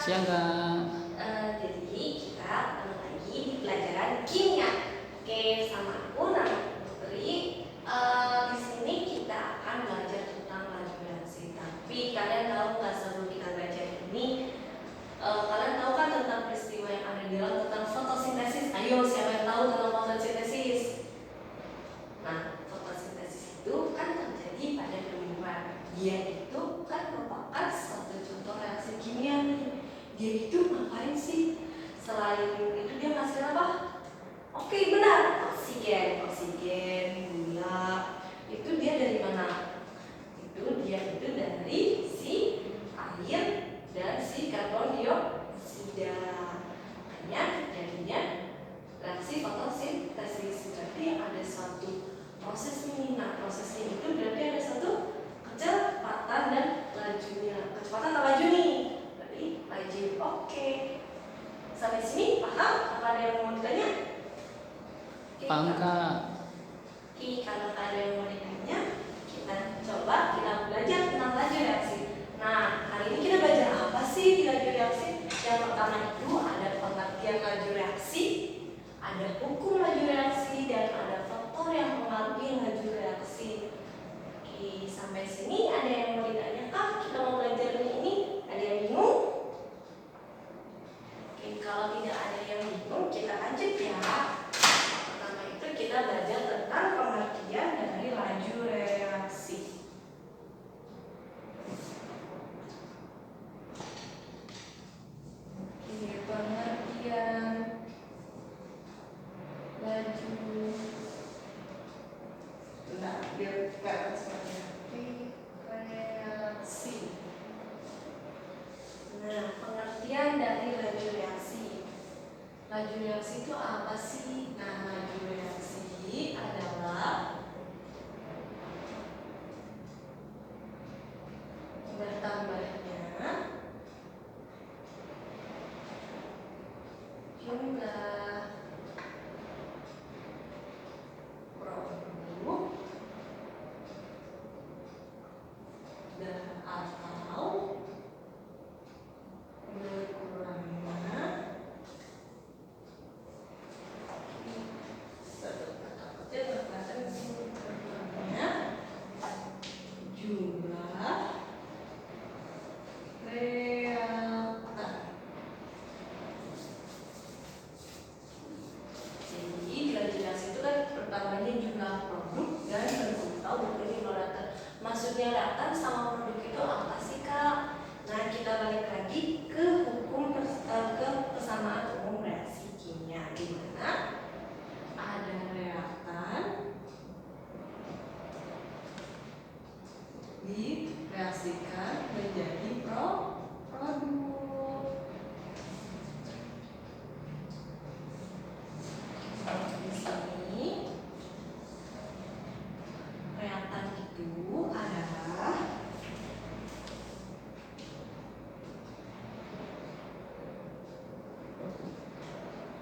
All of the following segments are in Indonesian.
Siang Kak. Jadi kita ketemu lagi di pelajaran kimia. Oke, sama aku nama Putri. Di sini kita akan belajar tentang laju reaksi. Tapi kalian tahu nggak sebelum kita belajar ini, kalian tahu kan tentang peristiwa yang ada di dalam tentang fotosintesis? Ayo, siapa yang tahu tentang fotosintesis? Nah, fotosintesis itu kan terjadi pada tumbuhan. Dia itu kan merupakan suatu contoh reaksi kimia nih. Dia itu ngapain sih? Selain itu dia menghasilkan apa? Oke, benar, oksigen, gula. Itu dia dari mana? Dia itu dari si air dan si karbon dioksida. Makanya jadinya reaksi fotosintesis. Berarti ada suatu proses ini. Nah, prosesnya itu berarti ada satu kecepatan dan lajunya. Kecepatan atau laju nih? Berarti laju. Oke. Sampai sini paham? Apa ada yang mau ditanya? Paham Kak. Oke, kalau ada yang mau ditanya, kita coba belajar tentang laju reaksi. Nah, hari ini kita belajar apa sih di laju reaksi? Yang pertama itu ada pengertian laju reaksi, ada hukum laju reaksi, dan ada faktor yang mempengaruhi laju reaksi. Oke, sampai sini ada yang mau ditanya kah? Kita mau belajar ini? Ada yang bingung? Oke, kalau tidak ada yang bingung, kita lanjut ya. Pertama itu kita belajar tentang pengertian dari laju reaksi. Oke, pengertian laju reaksi. Nah, pengertian dari laju reaksi. Laju reaksi itu apa sih? Nah, laju reaksi adalah bertambahnya jumlah produk dan atau berkurangnya jumlah reaktan. Jadi laju reaksi itu kan pertamanya jumlah produk dan berkurangnya reaktan. Maksudnya reaktan sama produk itu apa sih Kak? Nah, kita balik lagi ke hukum ke persamaan umum reaksi kimia, di mana ada reaktan direaksikan menjadi produk. Di sini reaktan itu adalah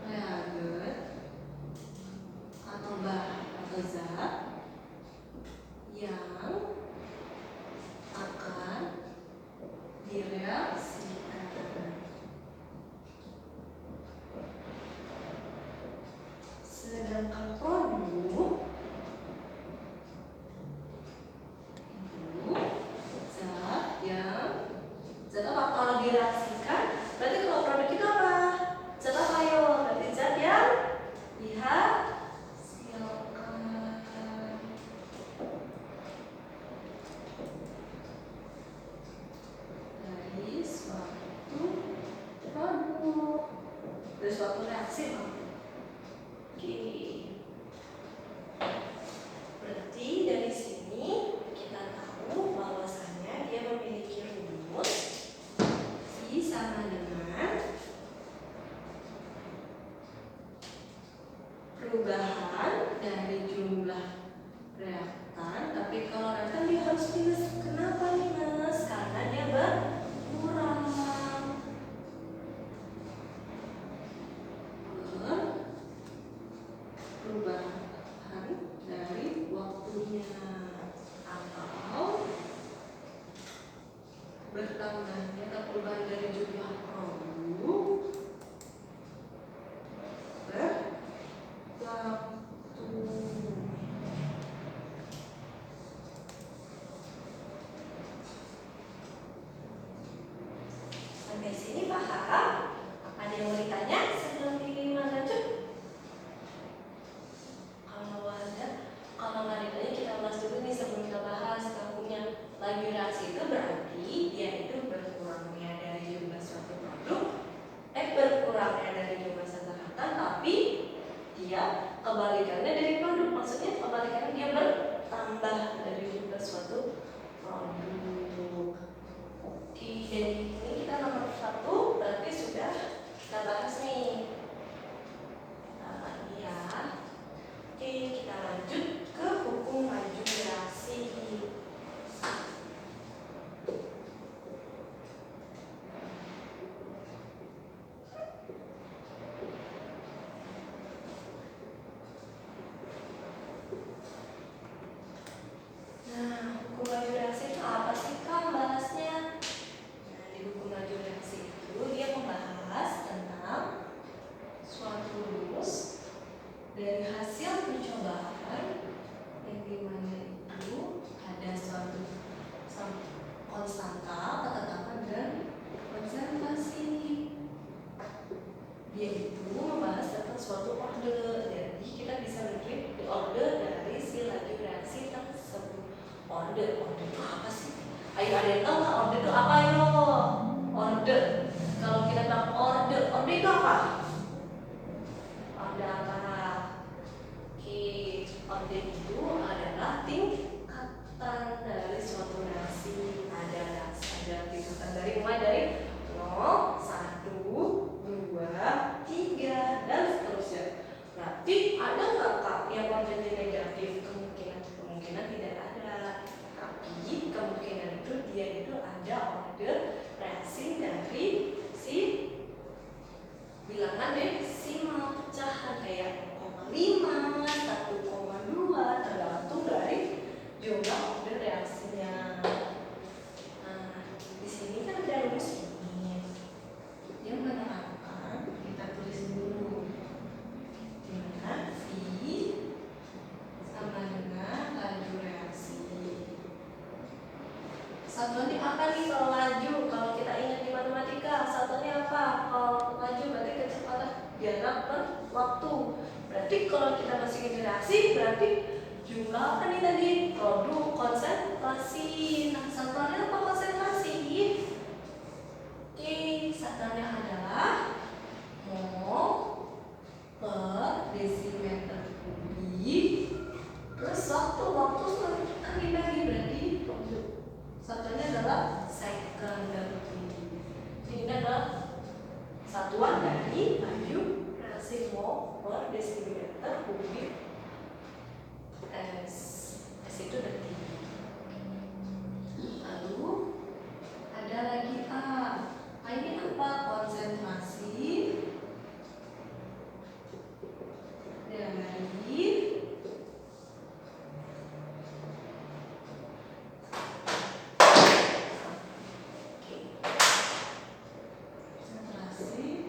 reagen atau bahan atau zat yang akan direaksikan. Sedangkan produk itu zat apa? Kalau direaksikan, berarti kalau produk itu apa? Zat apa yo? Berarti zat yang dihasilkan dari suatu produk, dari suatu reaksi. Oke. Berarti dari sini kita tahu bahwasannya dia memiliki rumus I sama dengan perubahan dari jumlah reaktan. Tapi kalau reaktan dia harus minus. Kenapa minus? Karena dia berkurang. Perubahan dari waktunya atau bertambahnya atau perubahan dari jumlah produk laju reaksi itu berarti dia itu berkurangnya dari jumlah suatu produk, berkurangnya dari jumlah zat reaktan, tapi dia kebalikannya dari produk, maksudnya kebalikannya dia bertambah dari jumlah suatu produk. Oke, jadi ini kita nomor 1 berarti sudah kita bahas nih. Ya. Oke, kita lanjut ke hukum laju reaksi. Nah, hukum laju reaksi itu apa sih Kak bahasnya? Nah, di hukum laju reaksi itu dia membahas tentang suatu rumus dari hasil percobaan yang dimana itu ada suatu konstanta, ketetapan dan konservasi. Dia itu membahas tentang suatu order, jadi kita bisa mencari order dari si laju reaksi tersebut. Order itu apa sih? Ayo, ada yang tahu nggak order itu apa? Ayo, order. Kalau kita bilang order itu apa? Order apa? Order itu adalah tingkatan dari suatu reaksi. Ada tingkatan dari mulai dari 0, 1, 2, 3 dan seterusnya. Berarti ada nggak Kak yang ordernya negatif? Kemungkinan tidak ada. Tapi kemungkinan itu dia itu ada order reaksi dari si bilangan desimal pecahan kayak 0,5, 1,2 tergantung dari jumlah order reaksinya. Nah, di sini kan ada rumus ini yang menerangkan, kita tulis dulu dimana V sama dengan laju reaksi. Satuannya apa nih kalau laju? Kalau kita ingat di matematika, satuannya apa? Kalau laju berarti kecepatan jarak per waktu. Berarti kalau kita masukin reaksi, berarti jumlah apa nih tadi? Produk, konsentrasi. Nah, satuannya apa konsentrasi? Oke, satuannya adalah mol per desimeter kubik. Terus waktu kan dibagi berarti satuannya adalah second per kubik. Ini adalah satuan dari laju reaksi mol per desimeter kubik. S itu detik. Lalu ada lagi A. Ini apa? Konsentrasi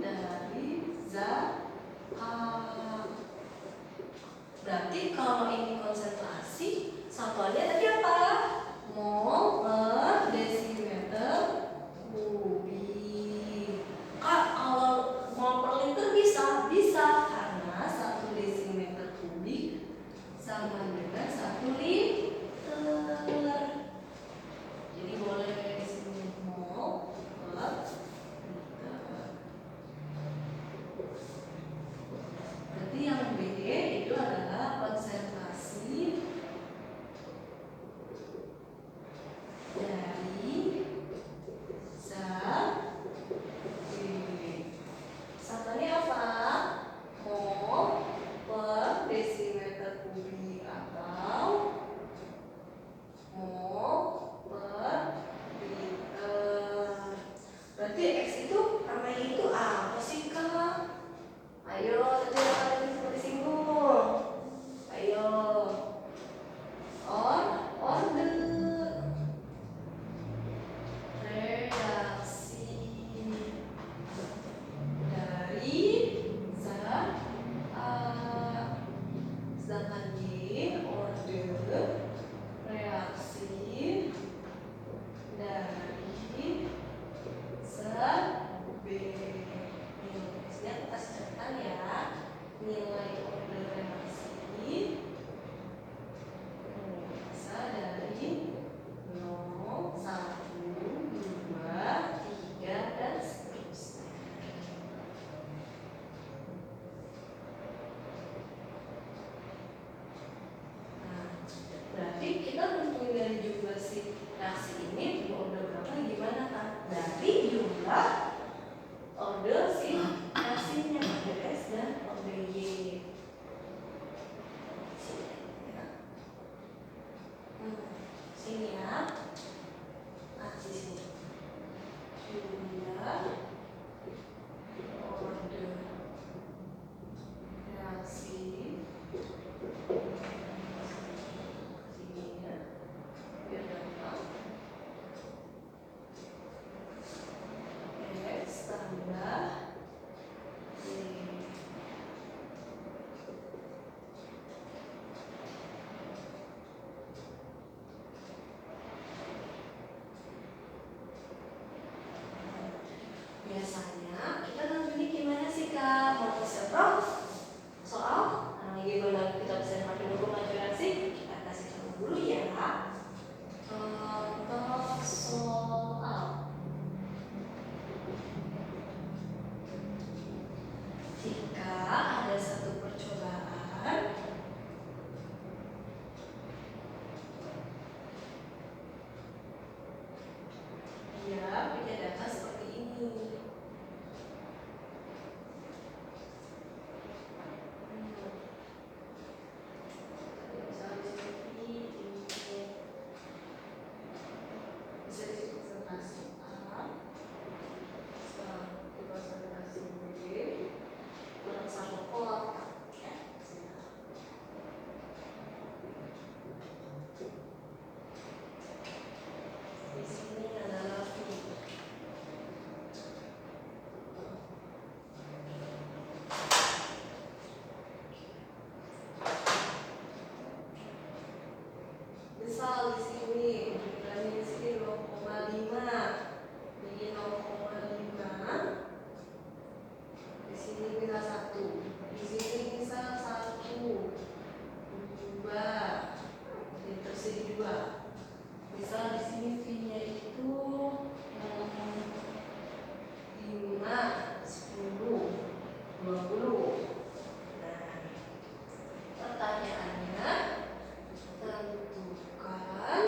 dari zat A. Berarti kalau ini konsentrasi, satuannya tadi punya data seperti ini. Bisa disebut presentasi A, presentasi B, kurang satu kotak. Di sini adalah V. Misal di sini, di sini 0,5, ini 0,5, di sini bisa 1, di sini bisa 1, 2, ini tersegi 2. Misal di sini V-nya itu 5, 10, 20. Nah, pertanyaannya, tentukan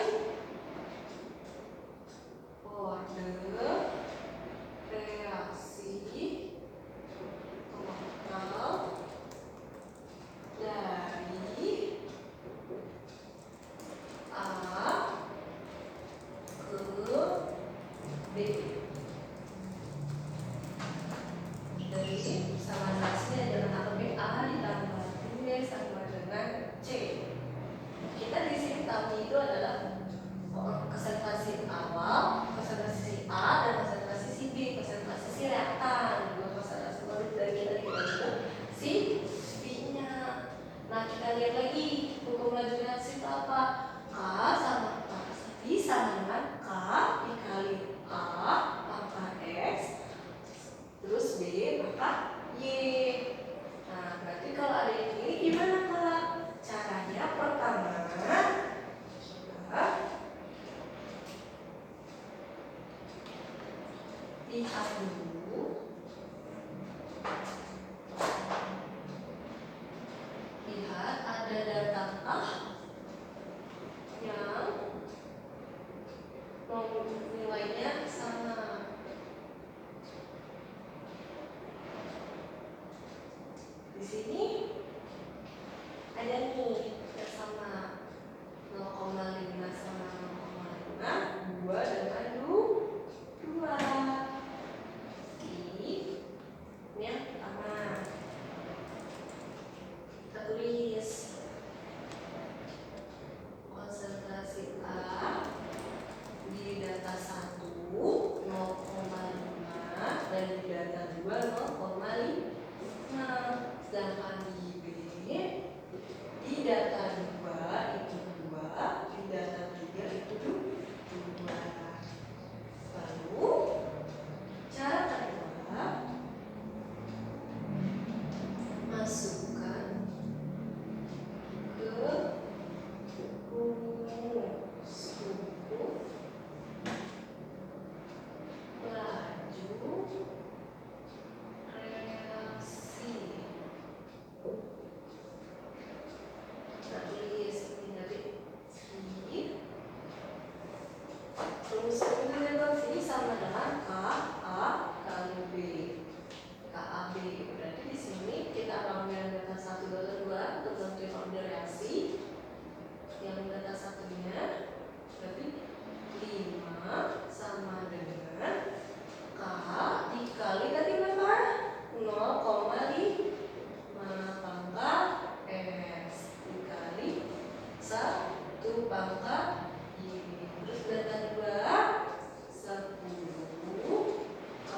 kode reaksi total dari A ke B. Dari sama hasilnya dengan A ke B, A ditambah B sama dengan C. Kita di sini tahu itu adalah konsentrasi awal, konsentrasi A, dan konsentrasi si B, konsentrasi si reaktan, bukan konsentrasi solid dari kita juga si B-nya. Nah, kita lihat lagi hukum laju reaksi itu apa? K sama B sama dengan K dikali A pangkat X, terus B pangkat Y. Nah, berarti kalau ada yang ini gimana Kak? Caranya pertama kita lihat dulu ada datakah yang nilainya sama. Di sini ada nih yang sama 0,5 sama 0,5, 2 dengan 2. Ini yang pertama. Kita tulis konsentrasi A di data 1 0,5 dan di data 2 0,5. Sedangkan di B di data 2 itu 2, di data 3 itu 2. Lalu cara kedua, masukkan ke rumus hukum laju reaksi. Kita tulis ini dari sini. Rumus hukum reaksi sama dengan KA kali B. KAB. Berarti di sini kita ambil data 1 data 2 untuk tentuin order reaksi. Yang data satunya berarti 5 sama dengan K dikali tadi berapa? 0,5 pangkat X dikali 1 pangkat Y. Terus data 2 10 K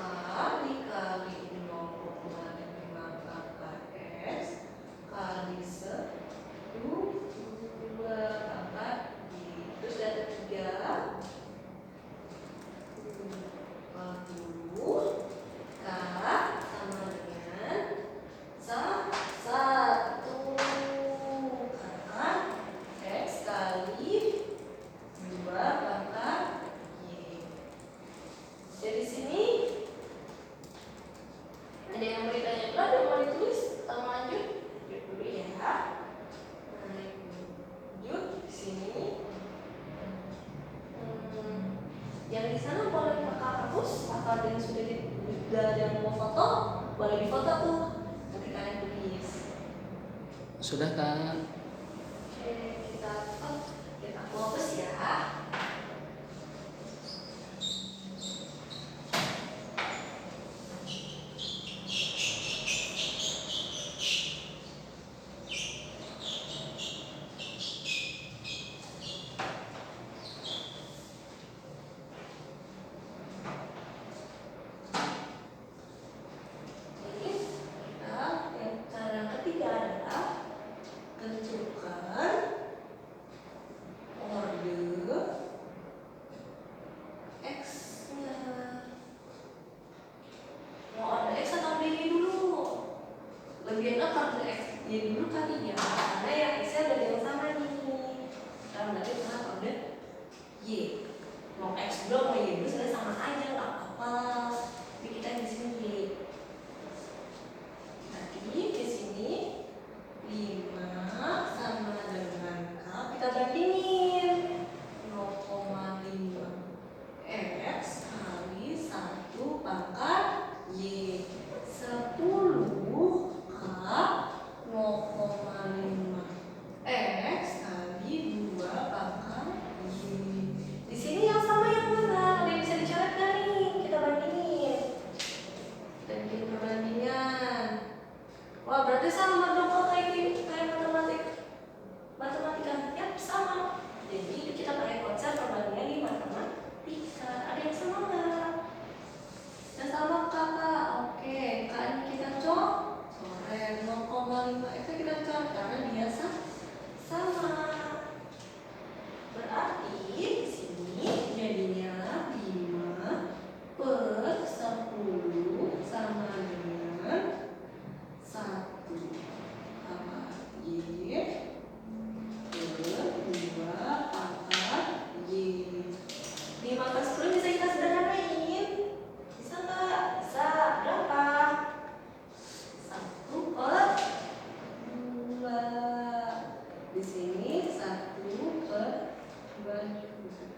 dikali 0,5 pangkat X kali 1 2 pangkat Y. Terus data 3 40 K sama dengan 1 karena X kali 2 pangkat Y. Jadi sini ada yang mau ditanya dulu, ada yang mau ditulis atau lanjut? Lanjut dulu ya. Lanjut di sini. Yang di sana boleh pakai hapus. terus atau ada yang sudah ada yang mau foto, boleh difoto tuh. Nanti kalian tulis. Sudah Kak. Oke, kita aku hapus ya. Lebih enak kalau X Y dulu kali ya, karena yang X-nya ada yang sama nih. Sekarang berarti kita order Y. Mau X dulu mau Y dulu sebenarnya sama aja, nggak apa-apa. Tapi kita di sini Y. Jadi di sini 5 sama dengan K, kita bandingin 0,5 X kali 1 pangkat Y 10 0,5 X kali 2 pangkat Y. Di sini yang sama yang mana? Ada yang bisa dicoret nggak nih? Kita bandingin. Dan bikin perbandingan. Wah, berarti sama dong kalau kayak matematika. Ya, sama. Jadi kita pakai konsep perbandingan di matematika. Ada yang sama nggak? Yang sama kakak. Oke, Kak ini kita coret 0,5 itu kita coret karena dia sama. Berarti di sini jadinya 5 per 10 sama dengan 1 sama Y per 2 pangkat Y. 5 per 10 bisa kita sederhanain? Bisa nggak? Bisa. Berapa? 1 per 2. Di sini 1 per 2 juga.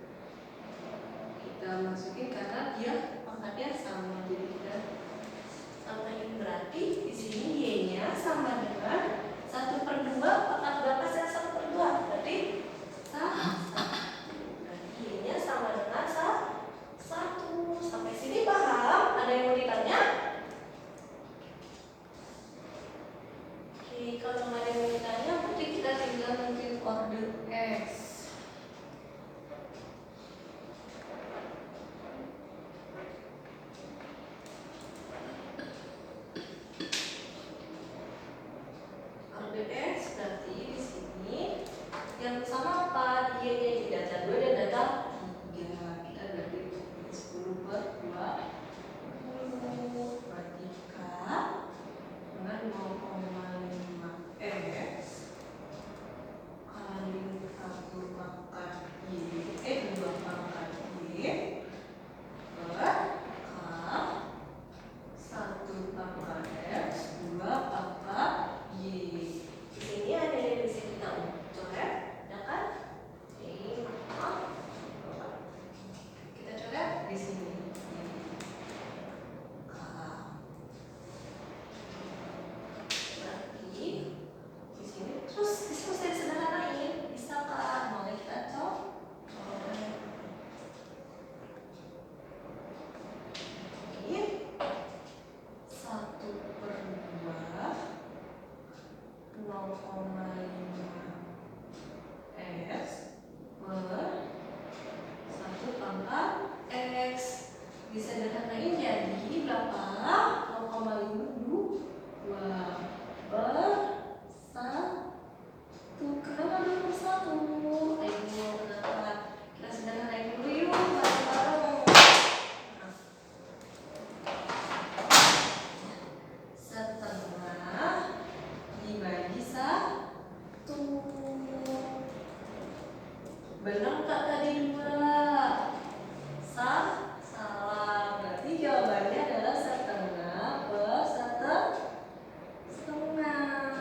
Kita masukin karena dia pangkatnya sama, jadi kita samain. Berarti di sini Y-nya sama dengan 1 per 2 pangkat berapa saya 1 per 2? Berarti 1. Berarti Y-nya sama dengan 1. Sampai sini paham? Ada yang mau ditanya? Oke, kalau nggak ada yang mau ditanya, berarti kita tinggal mungkin order X. Order X berarti di sini yang sama apa? Y-nya di data 2 dan data 3. Kita berarti 10 per 2 berarti K dengan 0,5 X kali 1 pangkat Y 2 pangkat Y per K 1 pangkat X 2 pangkat Y. Di sini ada yang bisa kita coret, ya kan? Oke, kita coret di sini. Berarti di sini terus saya sederhanain, bisa kan? Mau kita coret. Oke, 1 per 2 0,5 X per 1 pangkat X. Bisa sederhanain jadi berapa? 0,52 per 1. Kenapa 2 per 1? Ayo, kenapa? Kita sederhanain dulu yuk, bareng-bareng. Setengah dibagi 1. Benar nggak tadi 2? Salah. Berarti jawabannya adalah setengah per setengah.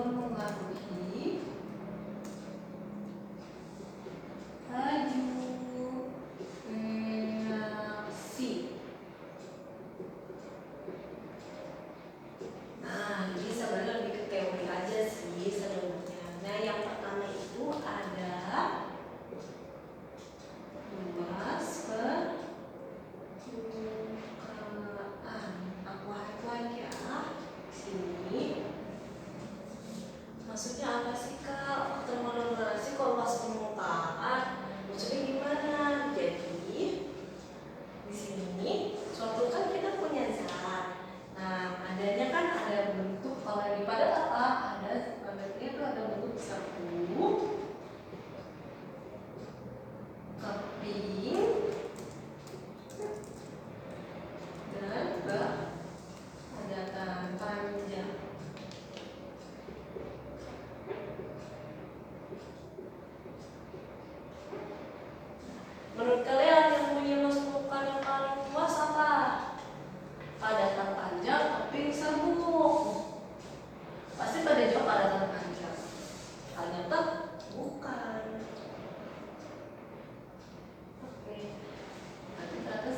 mempengaruhi laju reaksi. Nah, ini sebenarnya lebih ke teori aja sih sebenarnya. Nah, yang pertama itu ada luas permukaan. Aku highlight ya sini. Maksudnya apa sih Kak? Faktor moderasi kok luas permukaan? Maksudnya gimana? Jadi di sini suatu kan kita punya zat. Nah, adanya kan ada bentuk kalau di padat apa? Ada padatnya itu ada bentuk serpu, keping, dan padatan panjang. Menurut kalian yang punya luas permukaan yang paling luas apa? Padatan panjang, keping, serbuk. Pasti pada jawab padatan panjang. Ternyata bukan. Oke. Nanti kita ke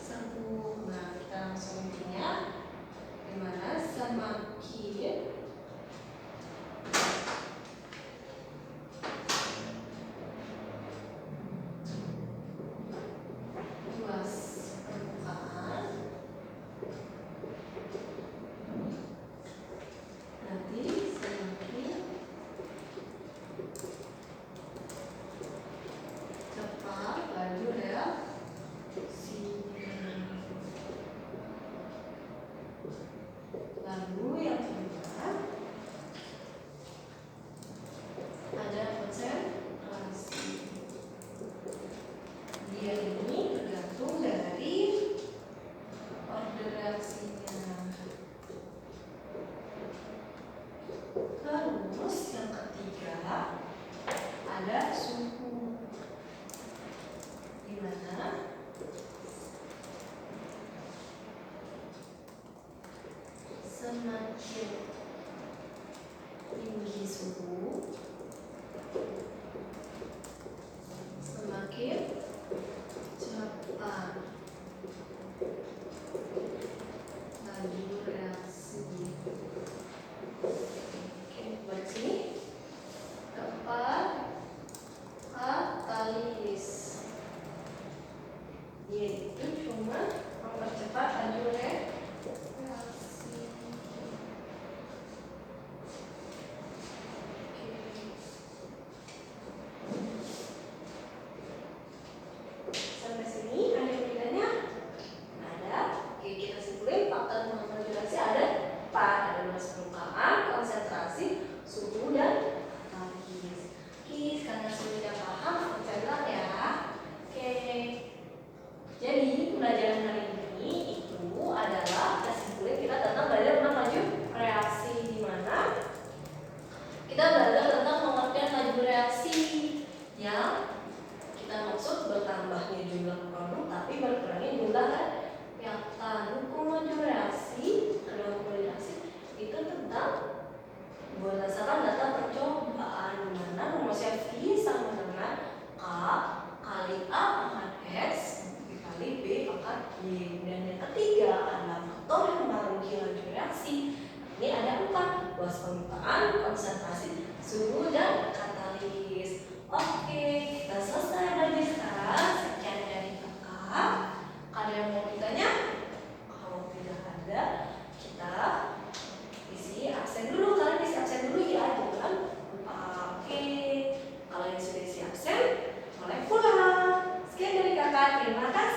serbuk. Nah, kita langsung intinya gimana? Semakin luas permukaan, nanti semakin cepat laju reaksi. Lalu yang kedua ada konsentrasi. Dia ini tergantung dari order reaksinya. Terus yang ketiga ada suhu. Dimana semakin tinggi suhu, semakin cepat laju reaksi. Oke, buat sini tempat katalis. Dia itu cuma mempercepat laju reaksi. Sampai sini ada yang bedanya? Ada. Oke, kita simpulin faktor moderasi ada 4. Ada luas permukaan, konsentrasi, suhu, dan katalis. Oke, karena sudah paham, aku catat ya. Oke. Jadi pelajaran hari ini itu adalah kita simpulin kita tentang belajar tentang laju reaksi, di mana kita belajar tentang pengertian laju reaksi yang kita maksud bertambahnya jumlah produk tapi berkurangnya jumlah reaktan. Hukum laju reaksi adalah hukum reaksi itu tentang berdasarkan data percobaan, di mana rumusnya V sama dengan K kali A pangkat X dikali B pangkat Y. Dan yang ketiga adalah faktor yang mempengaruhi laju reaksi. Ini ada 4: luas permukaan, konsentrasi, suhu, dan katalis. Oke, kita selesai belajar sekarang. Sekian dari kakak. Ada yang mau ditanya? Kalau tidak ada, kita isi absen dulu. Kalian isi absen dulu ya, jangan lupa. Oke, kalau yang sudah isi absen, boleh pulang. Sekian dari kakak. Terima kasih.